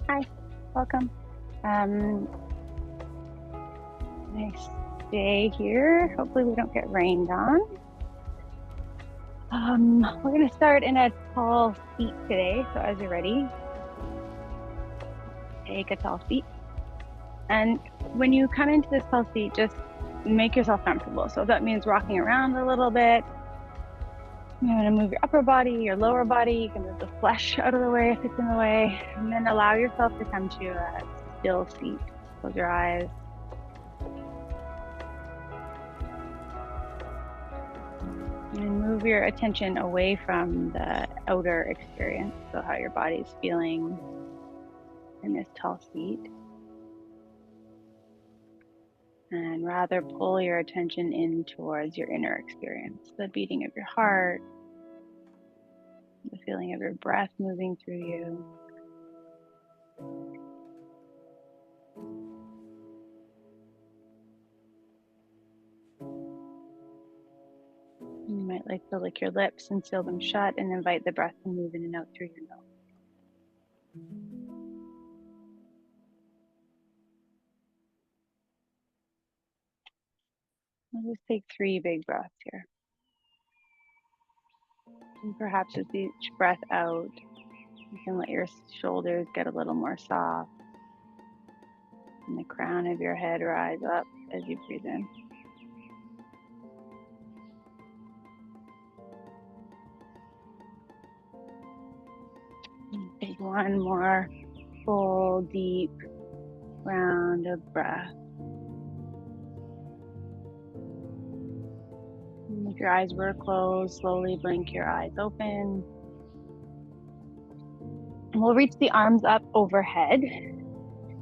Hi, welcome. Nice day here. Hopefully we don't get rained on. We're gonna start in a tall seat today. So as you're ready, take a tall seat. And when you come into this tall seat, just make yourself comfortable. So that means rocking around a little bit. You're gonna move your upper body, your lower body. You can move the flesh out of the way if it's in the way. And then allow yourself to come to a still seat. Close your eyes. And move your attention away from the outer experience, so how your body's feeling in this tall seat. And rather pull your attention in towards your inner experience, the beating of your heart, the feeling of your breath moving through you. You might like to lick your lips and seal them shut and invite the breath to move in and out through your nose. We'll just take 3 big breaths here. And perhaps with each breath out, you can let your shoulders get a little more soft and the crown of your head rise up as you breathe in. Take one more full, deep round of breath. And if your eyes were closed, slowly blink your eyes open. And we'll reach the arms up overhead.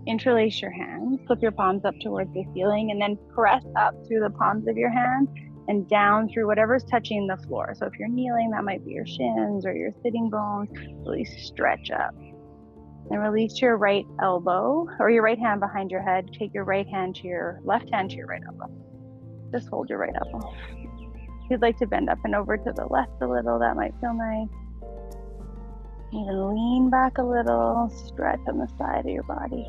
Interlace your hands, flip your palms up towards the ceiling, and then press up through the palms of your hands and down through whatever's touching the floor. So if you're kneeling, that might be your shins or your sitting bones. Really stretch up. And release your right elbow or your right hand behind your head. Take your right hand to your left hand to your right elbow. Just hold your right elbow. If you'd like to bend up and over to the left a little, that might feel nice. Even lean back a little, stretch on the side of your body.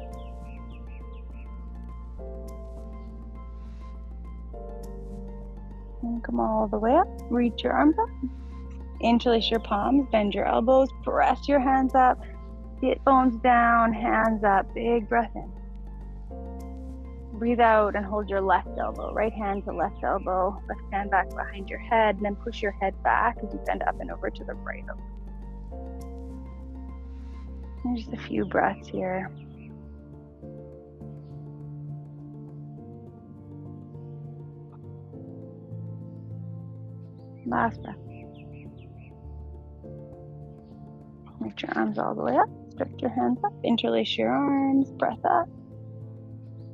And come all the way up, reach your arms up. Interlace your palms, bend your elbows, press your hands up. Sit bones down, hands up, big breath in. Breathe out and hold your left elbow, right hand to left elbow, left hand back behind your head, and then push your head back as you bend up and over to the right elbow. And just a few breaths here. Last breath. Reach your arms all the way up. Stretch your hands up. Interlace your arms. Breath up.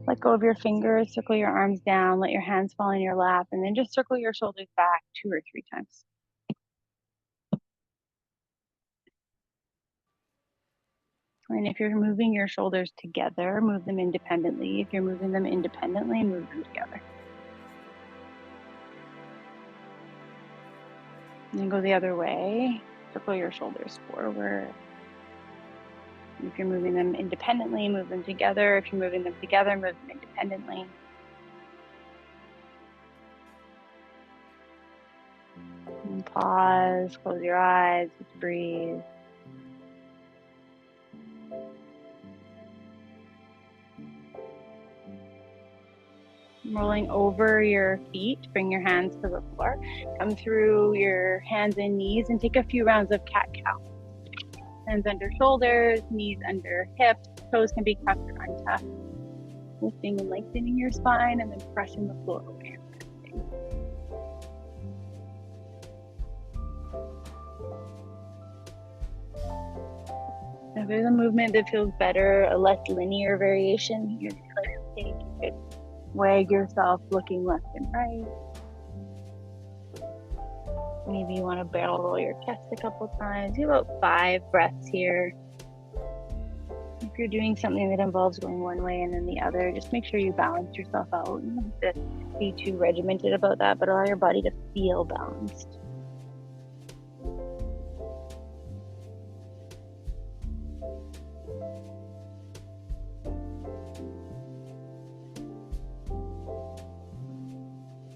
Let go of your fingers. Circle your arms down. Let your hands fall in your lap. And then just circle your shoulders back 2 or 3 times. And if you're moving your shoulders together, move them independently. If you're moving them independently, move them together. And then go the other way. Circle your shoulders forward. If you're moving them independently, move them together. If you're moving them together, move them independently. And pause, close your eyes, just breathe. Rolling over your feet, bring your hands to the floor. Come through your hands and knees and take a few rounds of cat-cow. Hands under shoulders, knees under hips, toes can be cupped or untucked. Lifting and lengthening your spine and then pressing the floor away. If there's a movement that feels better, a less linear variation, you could wag yourself looking left and right. Maybe you want to barrel roll your chest a couple times. Do about 5 breaths here. If you're doing something that involves going one way and then the other, just make sure you balance yourself out. You don't have to be too regimented about that, but allow your body to feel balanced.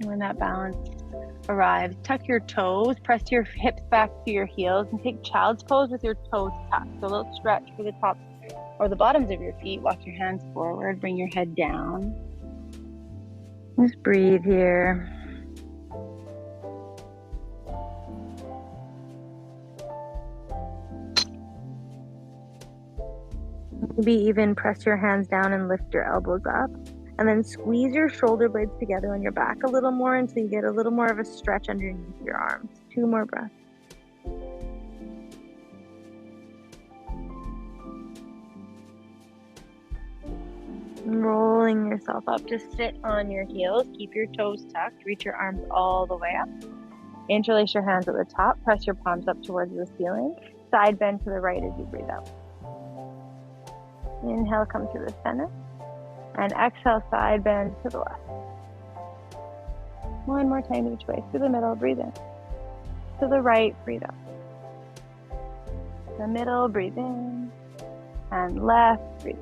When that balance arrives, tuck your toes, press your hips back to your heels, and take child's pose with your toes tucked. So a little stretch for the tops or the bottoms of your feet. Walk your hands forward, bring your head down. Just breathe here. Maybe even press your hands down and lift your elbows up. And then squeeze your shoulder blades together on your back a little more until you get a little more of a stretch underneath your arms. 2 more breaths. Rolling yourself up to sit on your heels. Keep your toes tucked. Reach your arms all the way up. Interlace your hands at the top. Press your palms up towards the ceiling. Side bend to the right as you breathe out. Inhale, come to the center. And exhale, side bend to the left. One more time each way. Through the middle, breathe in. To the right, breathe out. The middle, breathe in. And left, breathe.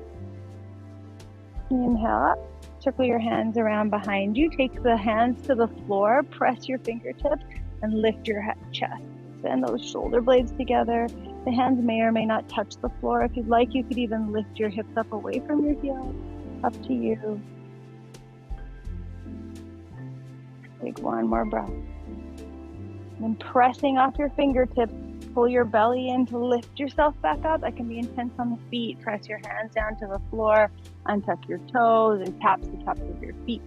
Inhale up. Circle your hands around behind you. Take the hands to the floor. Press your fingertips and lift your chest. Bend those shoulder blades together. The hands may or may not touch the floor. If you'd like, you could even lift your hips up away from your heels. Up to you. Take one more breath. Then pressing off your fingertips, pull your belly in to lift yourself back up. That can be intense on the feet. Press your hands down to the floor, untuck your toes, and tap the tops of your feet.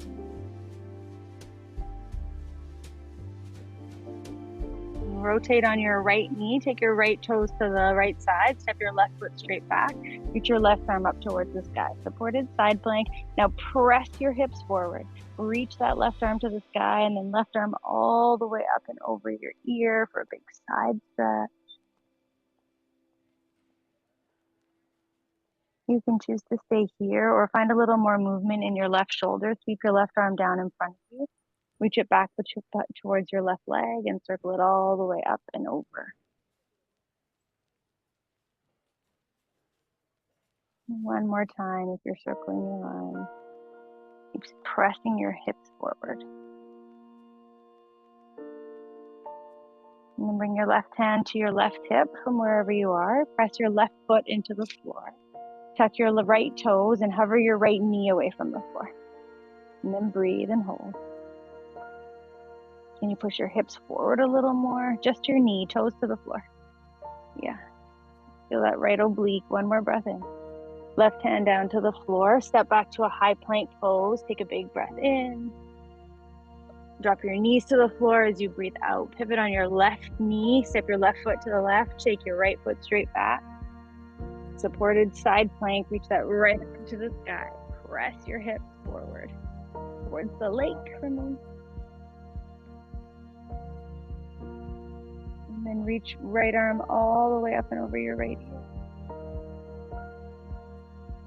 Rotate on your right knee. Take your right toes to the right side. Step your left foot straight back. Reach your left arm up towards the sky. Supported side plank. Now press your hips forward. Reach that left arm to the sky and then left arm all the way up and over your ear for a big side stretch. You can choose to stay here or find a little more movement in your left shoulder. Sweep your left arm down in front of you. Reach it back towards your left leg and circle it all the way up and over. One more time if you're circling your arms. Keep pressing your hips forward. And then bring your left hand to your left hip from wherever you are. Press your left foot into the floor. Tuck your right toes and hover your right knee away from the floor. And then breathe and hold. Can you push your hips forward a little more? Just your knee, toes to the floor. Yeah. Feel that right oblique. One more breath in. Left hand down to the floor. Step back to a high plank pose. Take a big breath in. Drop your knees to the floor as you breathe out. Pivot on your left knee. Step your left foot to the left. Shake your right foot straight back. Supported side plank. Reach that right up to the sky. Press your hips forward towards the lake for me. And then reach right arm all the way up and over your right ear.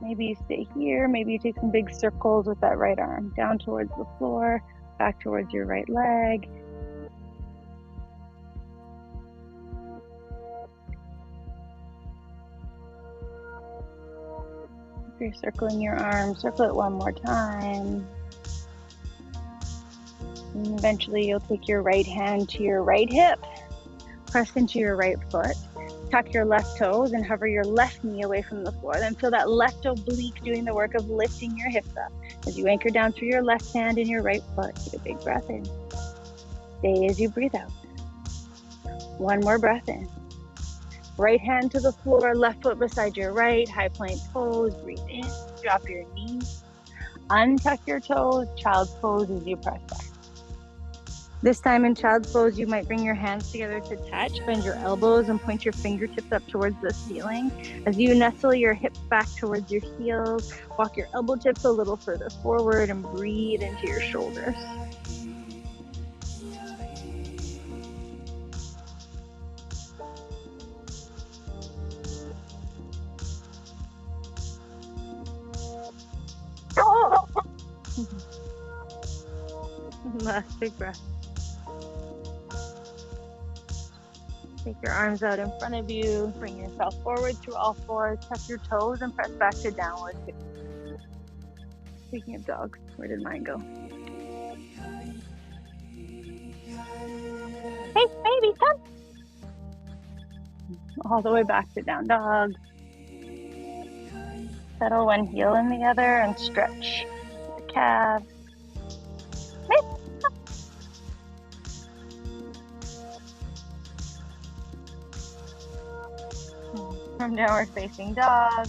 Maybe you stay here. Maybe you take some big circles with that right arm. Down towards the floor, back towards your right leg. If you're circling your arm, circle it one more time. And eventually you'll take your right hand to your right hip. Press into your right foot. Tuck your left toes and hover your left knee away from the floor. Then feel that left oblique doing the work of lifting your hips up. As you anchor down through your left hand and your right foot, take a big breath in. Stay as you breathe out. One more breath in. Right hand to the floor, left foot beside your right, high plank pose. Breathe in, drop your knees. Untuck your toes, child's pose as you press back. This time in child's pose, you might bring your hands together to touch, bend your elbows and point your fingertips up towards the ceiling. As you nestle your hips back towards your heels, walk your elbow tips a little further forward and breathe into your shoulders. Last big breath. Take your arms out in front of you. Bring yourself forward through all fours. Tuck your toes and press back to downward. Speaking of dogs, where did mine go? Hey, baby, come. All the way back to down dog. Settle one heel in the other and stretch the calves. From downward facing dog.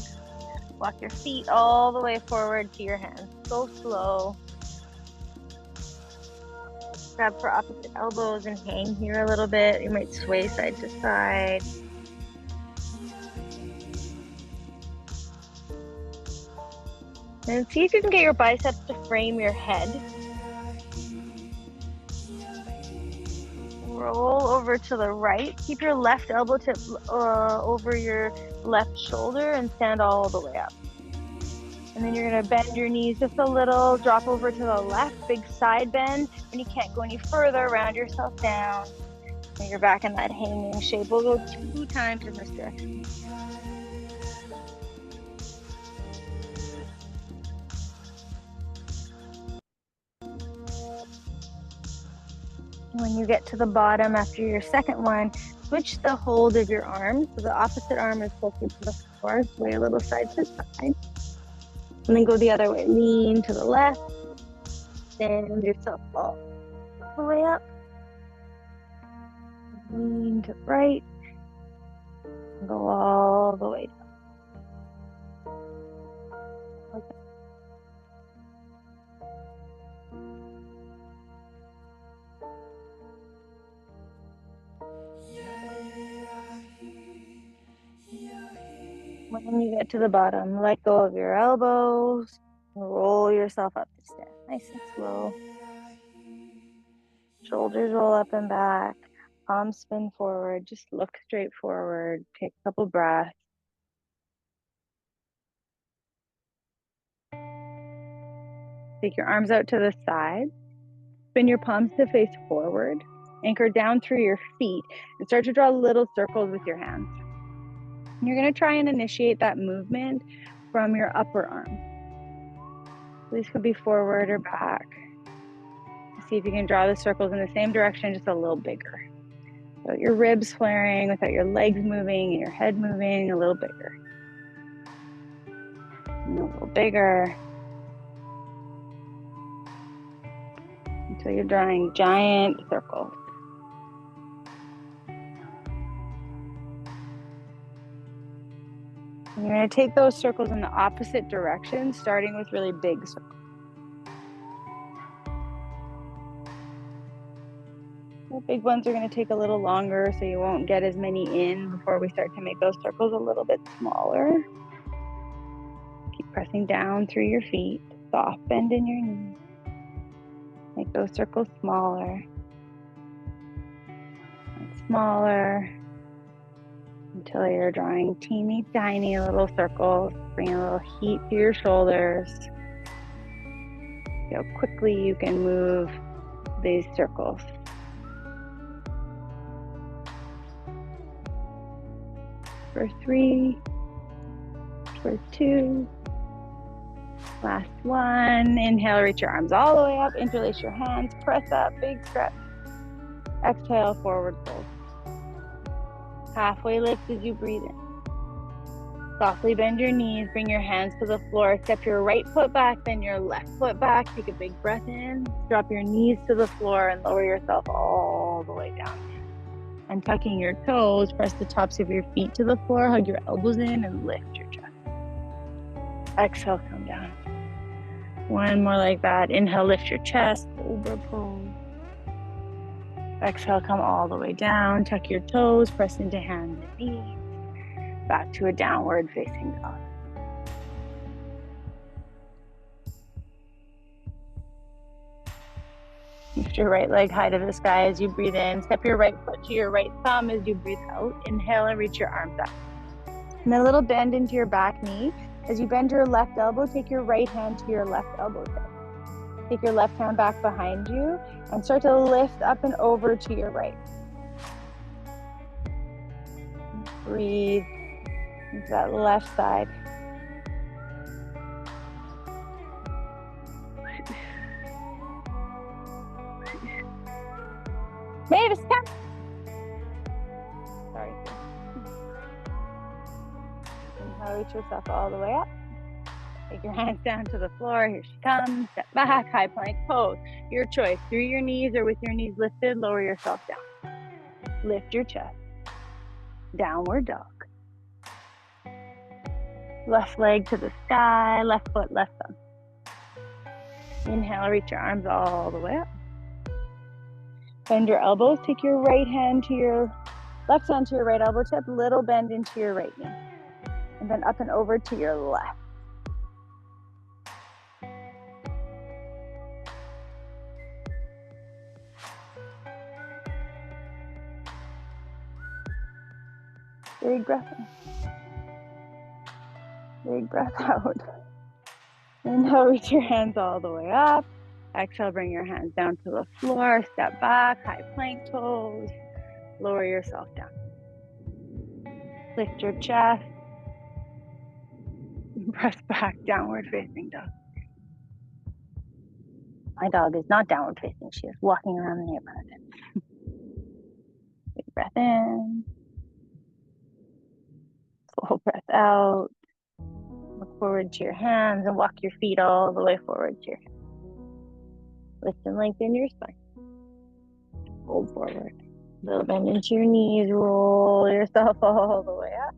Walk your feet all the way forward to your hands. Go slow. Grab for opposite elbows and hang here a little bit. You might sway side to side. And see if you can get your biceps to frame your head. Roll over to the right. Keep your left elbow tip over your left shoulder and stand all the way up. And then you're going to bend your knees just a little, drop over to the left, big side bend. And you can't go any further, round yourself down. And you're back in that hanging shape. We'll go 2 times in this direction. When you get to the bottom after your second one, switch the hold of your arms. So the opposite arm is closer to the floor, sway a little side to side. And then go the other way. Lean to the left. Stand yourself all the way up. Lean to the right. Go all the way down. Okay. When you get to the bottom, let go of your elbows. Roll yourself up to stand. Nice and slow. Shoulders roll up and back. Palms spin forward. Just look straight forward. Take a couple breaths. Take your arms out to the side. Spin your palms to face forward. Anchor down through your feet and start to draw little circles with your hands. And you're going to try and initiate that movement from your upper arm. These could be forward or back. See if you can draw the circles in the same direction, just a little bigger. Without your ribs flaring, without your legs moving and your head moving, a little bigger. And a little bigger. Until you're drawing giant circles. And you're going to take those circles in the opposite direction, starting with really big circles. The big ones are going to take a little longer, so you won't get as many in before we start to make those circles a little bit smaller. Keep pressing down through your feet, soft bend in your knees. Make those circles smaller and smaller until you're drawing teeny tiny little circles. Bring a little heat to your shoulders. See how quickly you can move these circles. For 3, for 2, last one. Inhale, reach your arms all the way up, interlace your hands, press up, big stretch. Exhale, forward fold. Halfway lift as you breathe in. Softly bend your knees, bring your hands to the floor, step your right foot back, then your left foot back. Take a big breath in, drop your knees to the floor and lower yourself all the way down. And tucking your toes, press the tops of your feet to the floor, hug your elbows in and lift your chest. Exhale, come down. One more like that. Inhale, lift your chest, cobra pose. Exhale, come all the way down, tuck your toes, press into hands and knees. Back to a downward facing dog. Lift your right leg high to the sky as you breathe in. Step your right foot to your right thumb as you breathe out. Inhale and reach your arms up. And then a little bend into your back knee. As you bend your left elbow, take your right hand to your left elbow tip. Take your left hand back behind you and start to lift up and over to your right. Breathe into that left side. Mavis, come. Inhale, reach yourself all the way up. Take your hands down to the floor. Here she comes. Step back, high plank pose. Your choice, through your knees or with your knees lifted, lower yourself down. Lift your chest. Downward dog. Left leg to the sky, left foot, left thumb. Inhale, reach your arms all the way up. Bend your elbows. Take your right hand to your left hand to your right elbow tip, little bend into your right knee. And then up and over to your left. Big breath in. Big breath out. Inhale, reach your hands all the way up. Exhale, bring your hands down to the floor. Step back, high plank pose. Lower yourself down. Lift your chest. Press back, downward facing dog. My dog is not downward facing. She is walking around the neighborhood. Big breath in. Full breath out. Look forward to your hands and walk your feet all the way forward to your hands. Lift and lengthen your spine. Fold forward. Little bend into your knees. Roll yourself all the way up.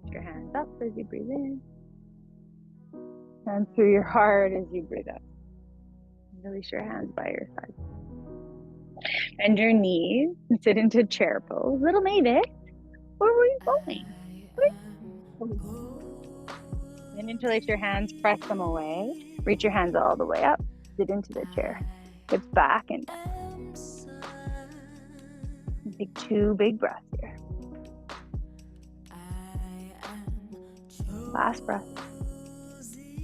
Lift your hands up as you breathe in. And through your heart as you breathe out. Release your hands by your side. Bend your knees and sit into chair pose. Little Mavis, where were you going? Then interlace your hands, press them away. Reach your hands all the way up. Sit into the chair. Hips back and down. Take 2 big breaths here. Last breath.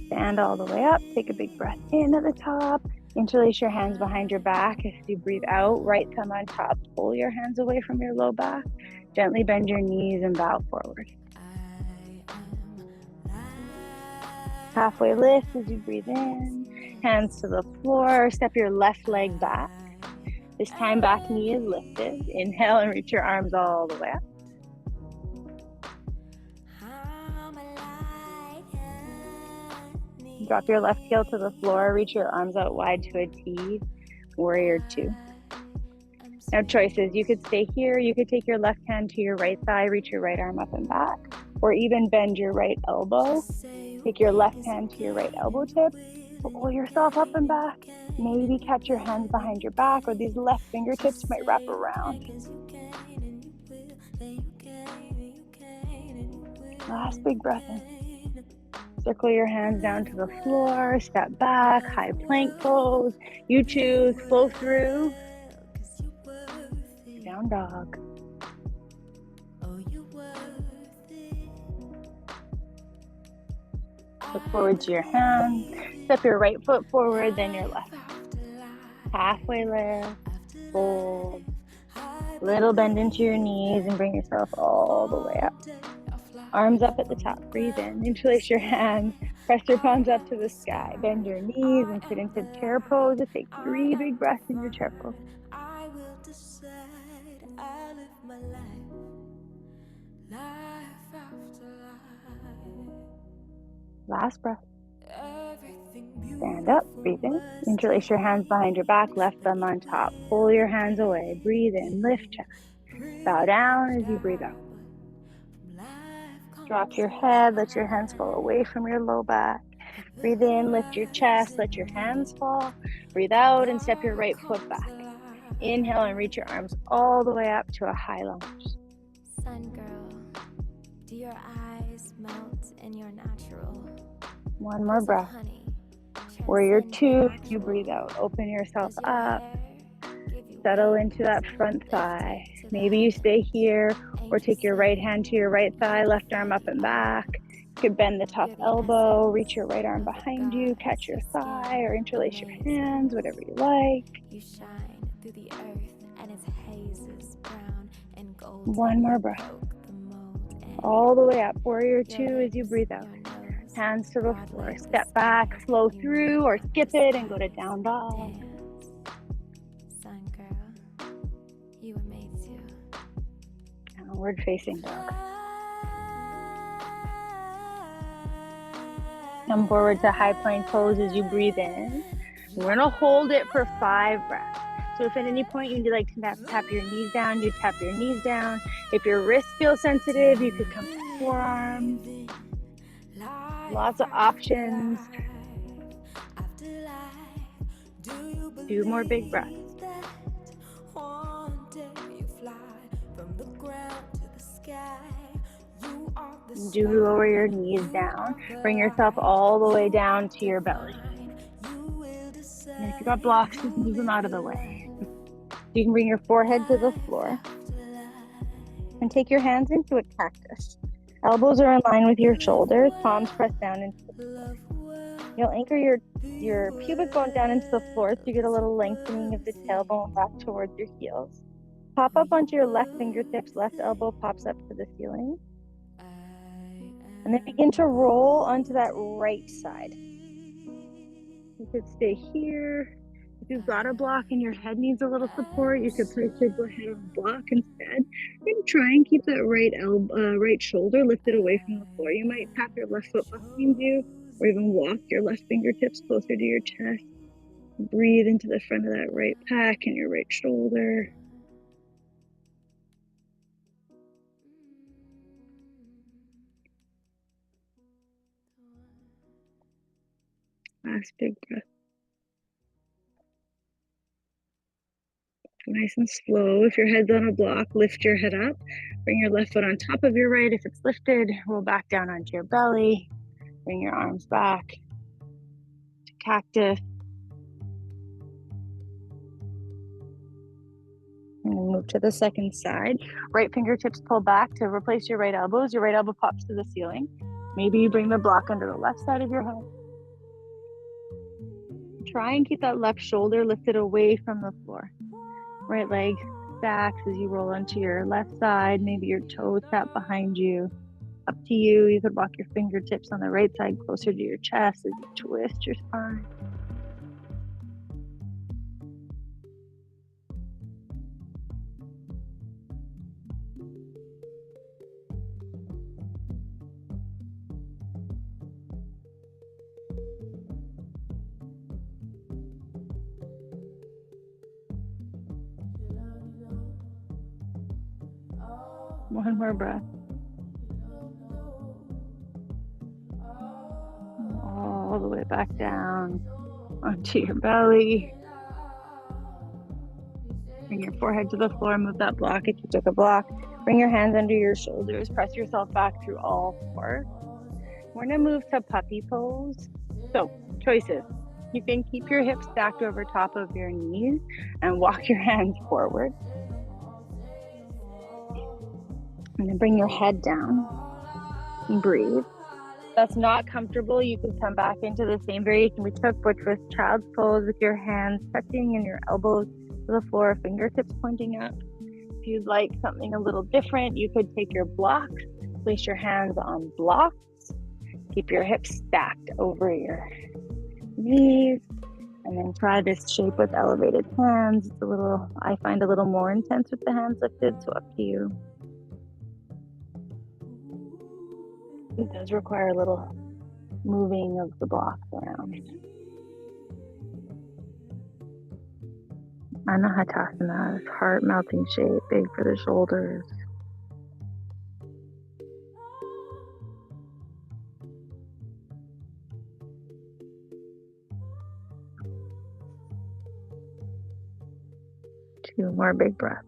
Stand all the way up. Take a big breath in at the top. Interlace your hands behind your back. As you breathe out, right thumb on top. Pull your hands away from your low back. Gently bend your knees and bow forward. Halfway lift as you breathe in. Hands to the floor. Step your left leg back. This time back knee is lifted. Inhale and reach your arms all the way up. Drop your left heel to the floor. Reach your arms out wide to a T. Warrior 2. Now choices. You could stay here. You could take your left hand to your right thigh. Reach your right arm up and back. Or even bend your right elbow. Take your left hand to your right elbow tip. Pull yourself up and back. Maybe catch your hands behind your back, or these left fingertips might wrap around. Last big breath in. Circle your hands down to the floor. Step back, high plank pose. You choose, flow through. Down dog. Look forward to your hands. Step your right foot forward, then your left. Halfway lift, fold. Little bend into your knees and bring yourself all the way up. Arms up at the top. Breathe in. Interlace your hands. Press your palms up to the sky. Bend your knees and sit into chair pose. Take 3 big breaths in your chair pose. I will decide I live my life after life. Last breath. Stand up, breathe in. Interlace your hands behind your back, left thumb on top. Pull your hands away. Breathe in, lift chest. Bow down as you breathe out. Drop your head, let your hands fall away from your low back. Breathe in, lift your chest, let your hands fall. Breathe out and step your right foot back. Inhale and reach your arms all the way up to a high lunge. Sun girl, do your eyes melt in your natural? One more breath. Warrior 2, you breathe out. Open yourself up. Settle into that front thigh. Maybe you stay here or take your right hand to your right thigh, left arm up and back. You could bend the top elbow, reach your right arm behind you, catch your thigh, or interlace your hands, whatever you like. You shine through the earth and its hazes brown and gold. One more breath. All the way up. Warrior 2 as you breathe out. Hands to the floor. Step back, flow through, or skip it and go to down dog. Sun girl, you were made to. Downward facing dog. Come forward to high plank pose as you breathe in. We're gonna hold it for 5 breaths. So if at any point you'd like to tap your knees down, you tap your knees down. If your wrists feel sensitive, you could come to forearms. Lots of options. 2 more big breaths. Do lower your knees down. Bring yourself all the way down to your belly. And if you've got blocks, just move them out of the way. You can bring your forehead to the floor. And take your hands into a cactus. Elbows are in line with your shoulders, palms pressed down into the floor. You'll anchor your pubic bone down into the floor so you get a little lengthening of the tailbone back towards your heels. Pop up onto your left fingertips, left elbow pops up to the ceiling. And then begin to roll onto that right side. You could stay here. If you've got a block and your head needs a little support, you could place your head on the block instead. And try and keep that right shoulder lifted away from the floor. You might tap your left foot behind you, or even walk your left fingertips closer to your chest. Breathe into the front of that right pec and your right shoulder. Last big breath. Nice and slow. If your head's on a block, lift your head up. Bring your left foot on top of your right. If it's lifted, roll back down onto your belly. Bring your arms back to cactus. And then move to the second side. Right fingertips pull back to replace your right elbows. Your right elbow pops to the ceiling. Maybe you bring the block under the left side of your head. Try and keep that left shoulder lifted away from the floor. Right leg stacks as you roll onto your left side. Maybe your toes tap behind you. Up to you. You could walk your fingertips on the right side closer to your chest as you twist your spine. One more breath. All the way back down onto your belly. Bring your forehead to the floor, move that block if you took a block. Bring your hands under your shoulders, press yourself back through all 4. We're gonna move to puppy pose. So, choices. You can keep your hips stacked over top of your knees and walk your hands forward. And then bring your head down and breathe. If that's not comfortable, you can come back into the same variation we took, which was child's pose with your hands touching and your elbows to the floor, fingertips pointing up. If you'd like something a little different, you could take your blocks, place your hands on blocks, keep your hips stacked over your knees, and then try this shape with elevated hands. It's I find a little more intense with the hands lifted, so up to you. It does require a little moving of the blocks around. Anahatasana, this heart melting shape, big for the shoulders. Two more big breaths.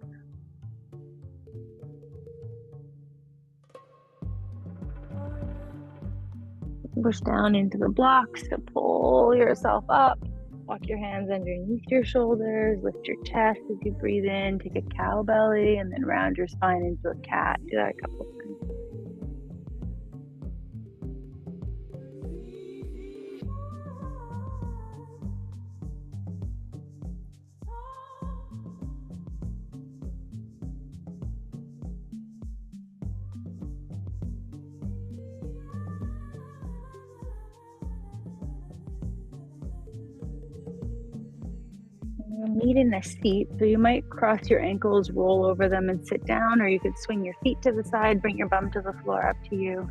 Push down into the blocks to pull yourself up. Walk your hands underneath your shoulders. Lift your chest as you breathe in. Take a cow belly and then round your spine into a cat. Do that a couple of times. Meet in a seat, so you might cross your ankles, roll over them and sit down, or you could swing your feet to the side, bring your bum to the floor, up to you.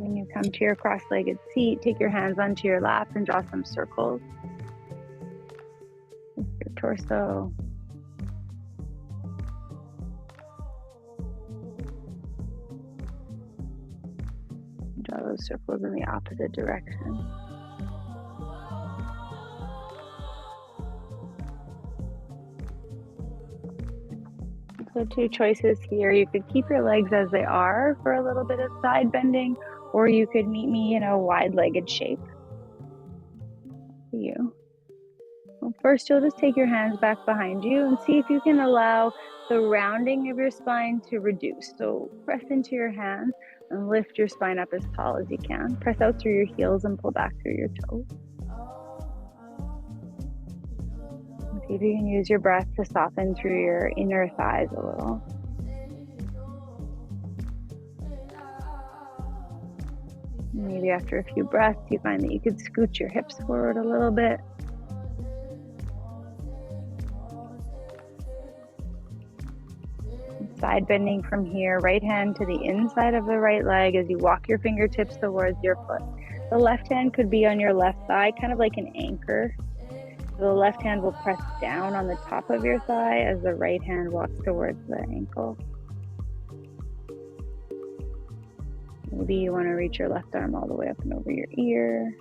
When you come to your cross-legged seat, take your hands onto your lap and draw some circles with your torso. Draw those circles in the opposite direction. So two choices here. You could keep your legs as they are for a little bit of side bending, or you could meet me in a wide-legged shape. For you. Well, first, you'll just take your hands back behind you and see if you can allow the rounding of your spine to reduce. So press into your hands and lift your spine up as tall as you can. Press out through your heels and pull back through your toes. See if you can use your breath to soften through your inner thighs a little. Maybe after a few breaths, you find that you could scoot your hips forward a little bit. Side bending from here, right hand to the inside of the right leg as you walk your fingertips towards your foot. The left hand could be on your left thigh, kind of like an anchor. The left hand will press down on the top of your thigh as the right hand walks towards the ankle. Maybe you want to reach your left arm all the way up and over your ear.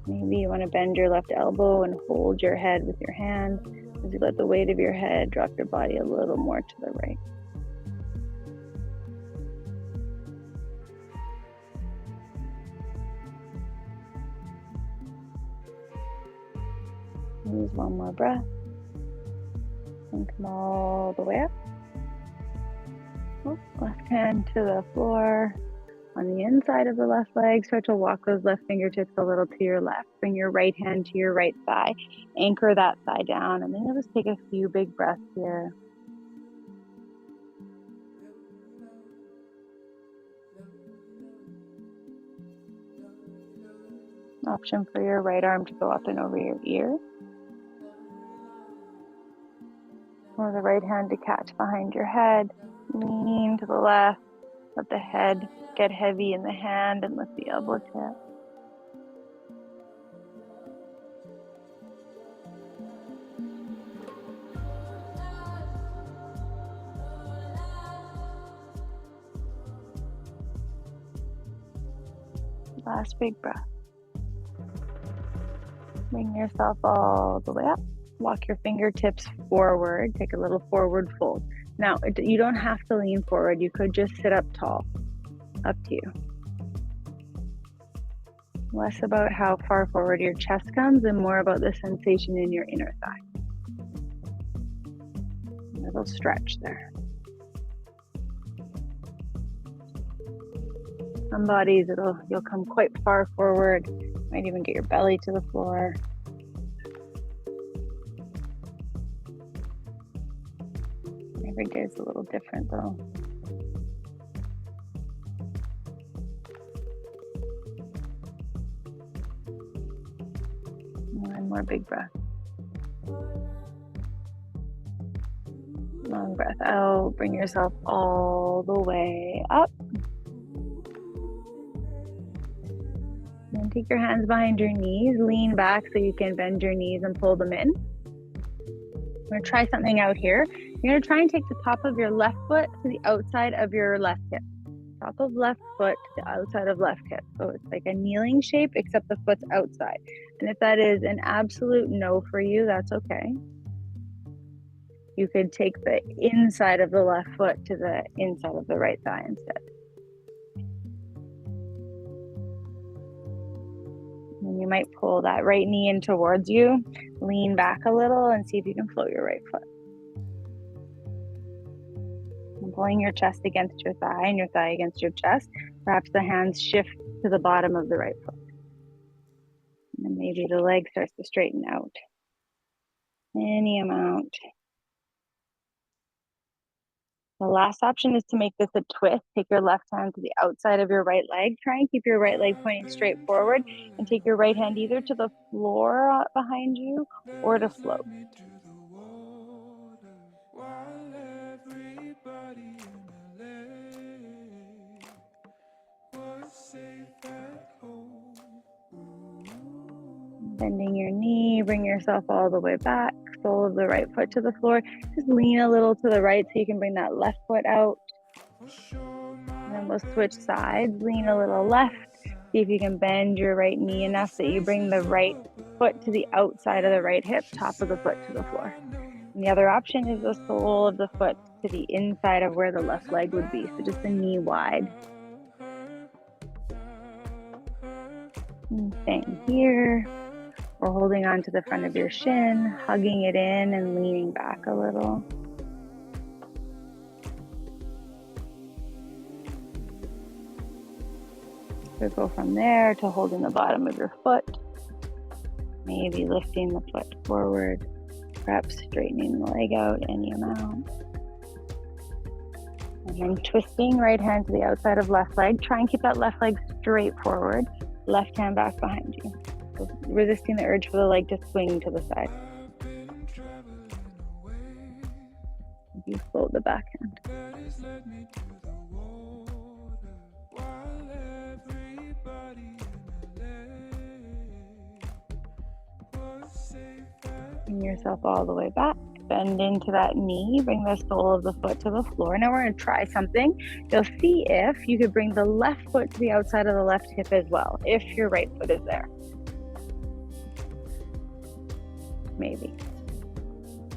Maybe you want to bend your left elbow and hold your head with your hand as you let the weight of your head drop your body a little more to the right. Use one more breath and come all the way up. Left hand to the floor. On the inside of the left leg, start to walk those left fingertips a little to your left. Bring your right hand to your right thigh. Anchor that thigh down, and then you'll just take a few big breaths here. Option for your right arm to go up and over your ear. Or the right hand to catch behind your head. Lean to the left. Let the head get heavy in the hand and lift the elbow tip. Last big breath. Bring yourself all the way up. Walk your fingertips forward. Take a little forward fold. Now, you don't have to lean forward. You could just sit up tall. Up to you. Less about how far forward your chest comes and more about the sensation in your inner thigh. A little stretch there. Some bodies, you'll come quite far forward. Might even get your belly to the floor. Every day is a little different though. One more big breath. Long breath out. Bring yourself all the way up. Then take your hands behind your knees. Lean back so you can bend your knees and pull them in. We're going to try something out here. You're going to try and take the top of your left foot to the outside of your left hip. Top of left foot to the outside of left hip. So it's like a kneeling shape, except the foot's outside. And if that is an absolute no for you, that's okay. You could take the inside of the left foot to the inside of the right thigh instead. And you might pull that right knee in towards you, lean back a little and see if you can float your right foot. And pulling your chest against your thigh and your thigh against your chest. Perhaps the hands shift to the bottom of the right foot. And then maybe the leg starts to straighten out. Any amount. The last option is to make this a twist. Take your left hand to the outside of your right leg. Try and keep your right leg pointing straight forward and take your right hand either to the floor behind you or to float. Bending your knee, bring yourself all the way back, sole of the right foot to the floor. Just lean a little to the right so you can bring that left foot out. And then we'll switch sides, lean a little left. See if you can bend your right knee enough that you bring the right foot to the outside of the right hip, top of the foot to the floor. And the other option is the sole of the foot to the inside of where the left leg would be, so just the knee wide. And same here. We're holding on to the front of your shin, hugging it in and leaning back a little. So go from there to holding the bottom of your foot, maybe lifting the foot forward, perhaps straightening the leg out any amount. And then twisting right hand to the outside of left leg. Try and keep that left leg straight forward, left hand back behind you. So resisting the urge for the leg to swing to the side. You float the back hand. Bring yourself all the way back. Bend into that knee. Bring the sole of the foot to the floor. Now we're going to try something. You'll see if you could bring the left foot to the outside of the left hip as well, if your right foot is there. Maybe.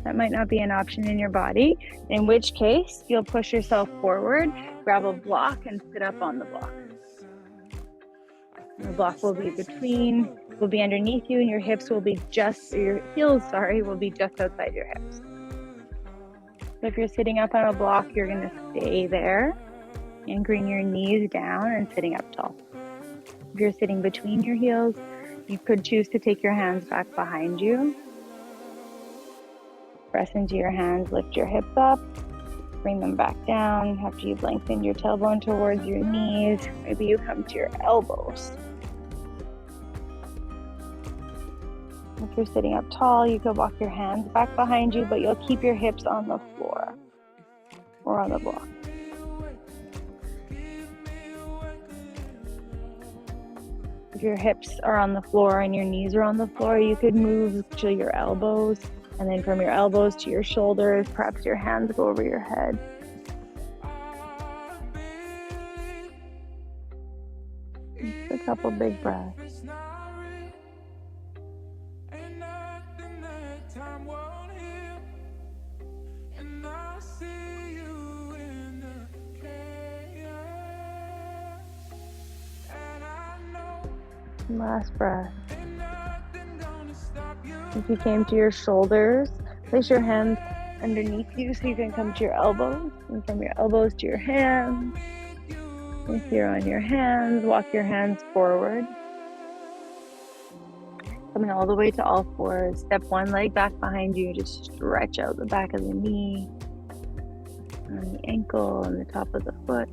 That might not be an option in your body, in which case you'll push yourself forward, grab a block and sit up on the block. The block will be underneath you, and your hips will be your heels will be just outside your hips. So if you're sitting up on a block, you're going to stay there, anchoring your knees down and sitting up tall. If you're sitting between your heels, you could choose to take your hands back behind you. Press into your hands, lift your hips up, bring them back down. After you've lengthened your tailbone towards your knees, maybe you come to your elbows. If you're sitting up tall, you could walk your hands back behind you, but you'll keep your hips on the floor or on the block. If your hips are on the floor and your knees are on the floor, you could move to your elbows, and then from your elbows to your shoulders, perhaps your hands go over your head. Just a couple big breaths. Last breath. If you came to your shoulders, place your hands underneath you so you can come to your elbows, and from your elbows to your hands. If you're on your hands, walk your hands forward. Coming all the way to all fours. Step one leg back behind you. Just stretch out the back of the knee, on the ankle, and the top of the foot.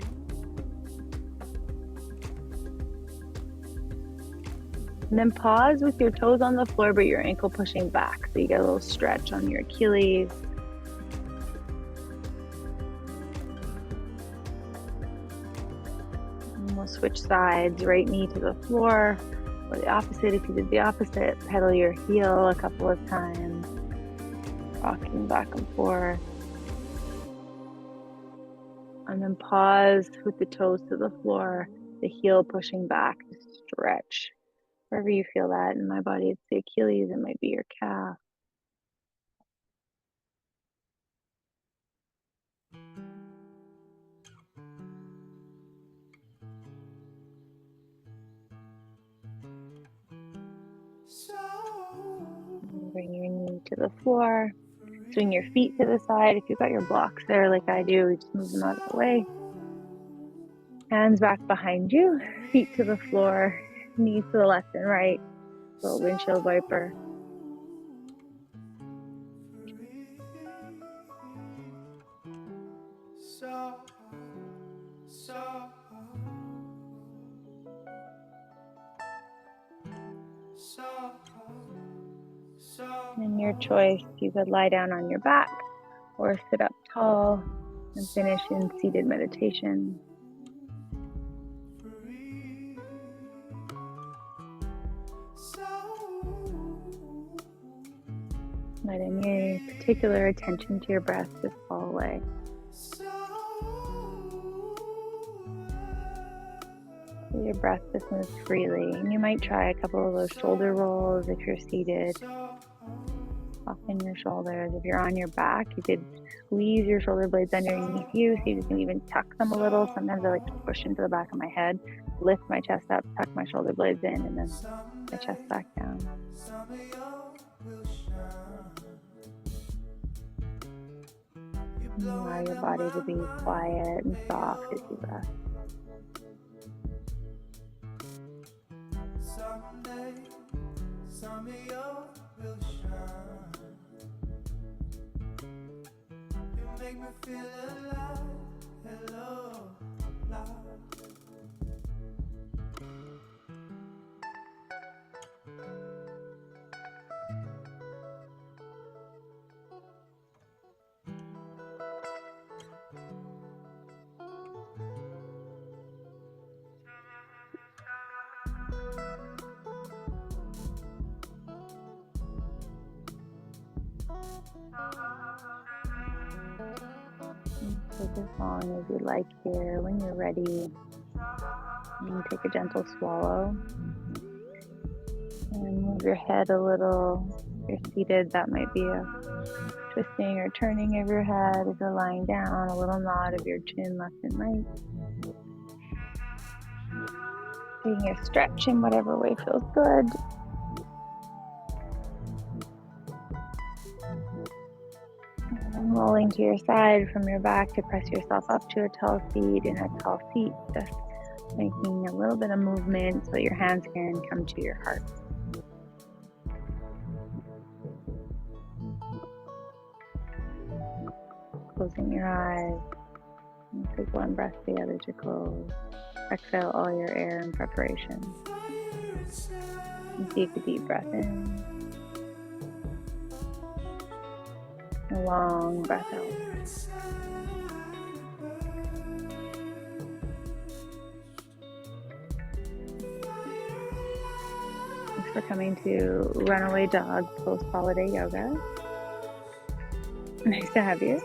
And then pause with your toes on the floor, but your ankle pushing back. So you get a little stretch on your Achilles. And we'll switch sides, right knee to the floor, or the opposite. If you did the opposite, pedal your heel a couple of times, rocking back and forth. And then pause with the toes to the floor, the heel pushing back to stretch. Wherever you feel that. In my body, it's the Achilles, it might be your calf. Bring your knee to the floor. Swing your feet to the side. If you've got your blocks there like I do, just move them out of the way. Hands back behind you, feet to the floor, knees to the left and right. Little windshield wiper. And your choice, you could lie down on your back or sit up tall and finish in seated meditation. Let any particular attention to your breath just fall away. Your breath just moves freely, and you might try a couple of those shoulder rolls if you're seated. Soften your shoulders. If you're on your back, you could squeeze your shoulder blades underneath you, so you can even tuck them a little. Sometimes I like to push into the back of my head, lift my chest up, tuck my shoulder blades in, and then my chest back down. And allow your body to be quiet and soft as you breath. Make me feel alive, hello, love. Take as long as you like here. When you're ready, you can take a gentle swallow and move your head a little. If you're seated, that might be a twisting or turning of your head. If you're lying down, a little nod of your chin left and right. Taking a stretch in whatever way feels good. And rolling to your side from your back to press yourself up to a tall seat. In a tall seat, just making a little bit of movement so your hands can come to your heart. Closing your eyes. And take one breath, the other to close. Exhale all your air in preparation. And take a deep breath in. A long breath out. Thanks for coming to Runaway Dog Post-Holiday Yoga. Nice to have you.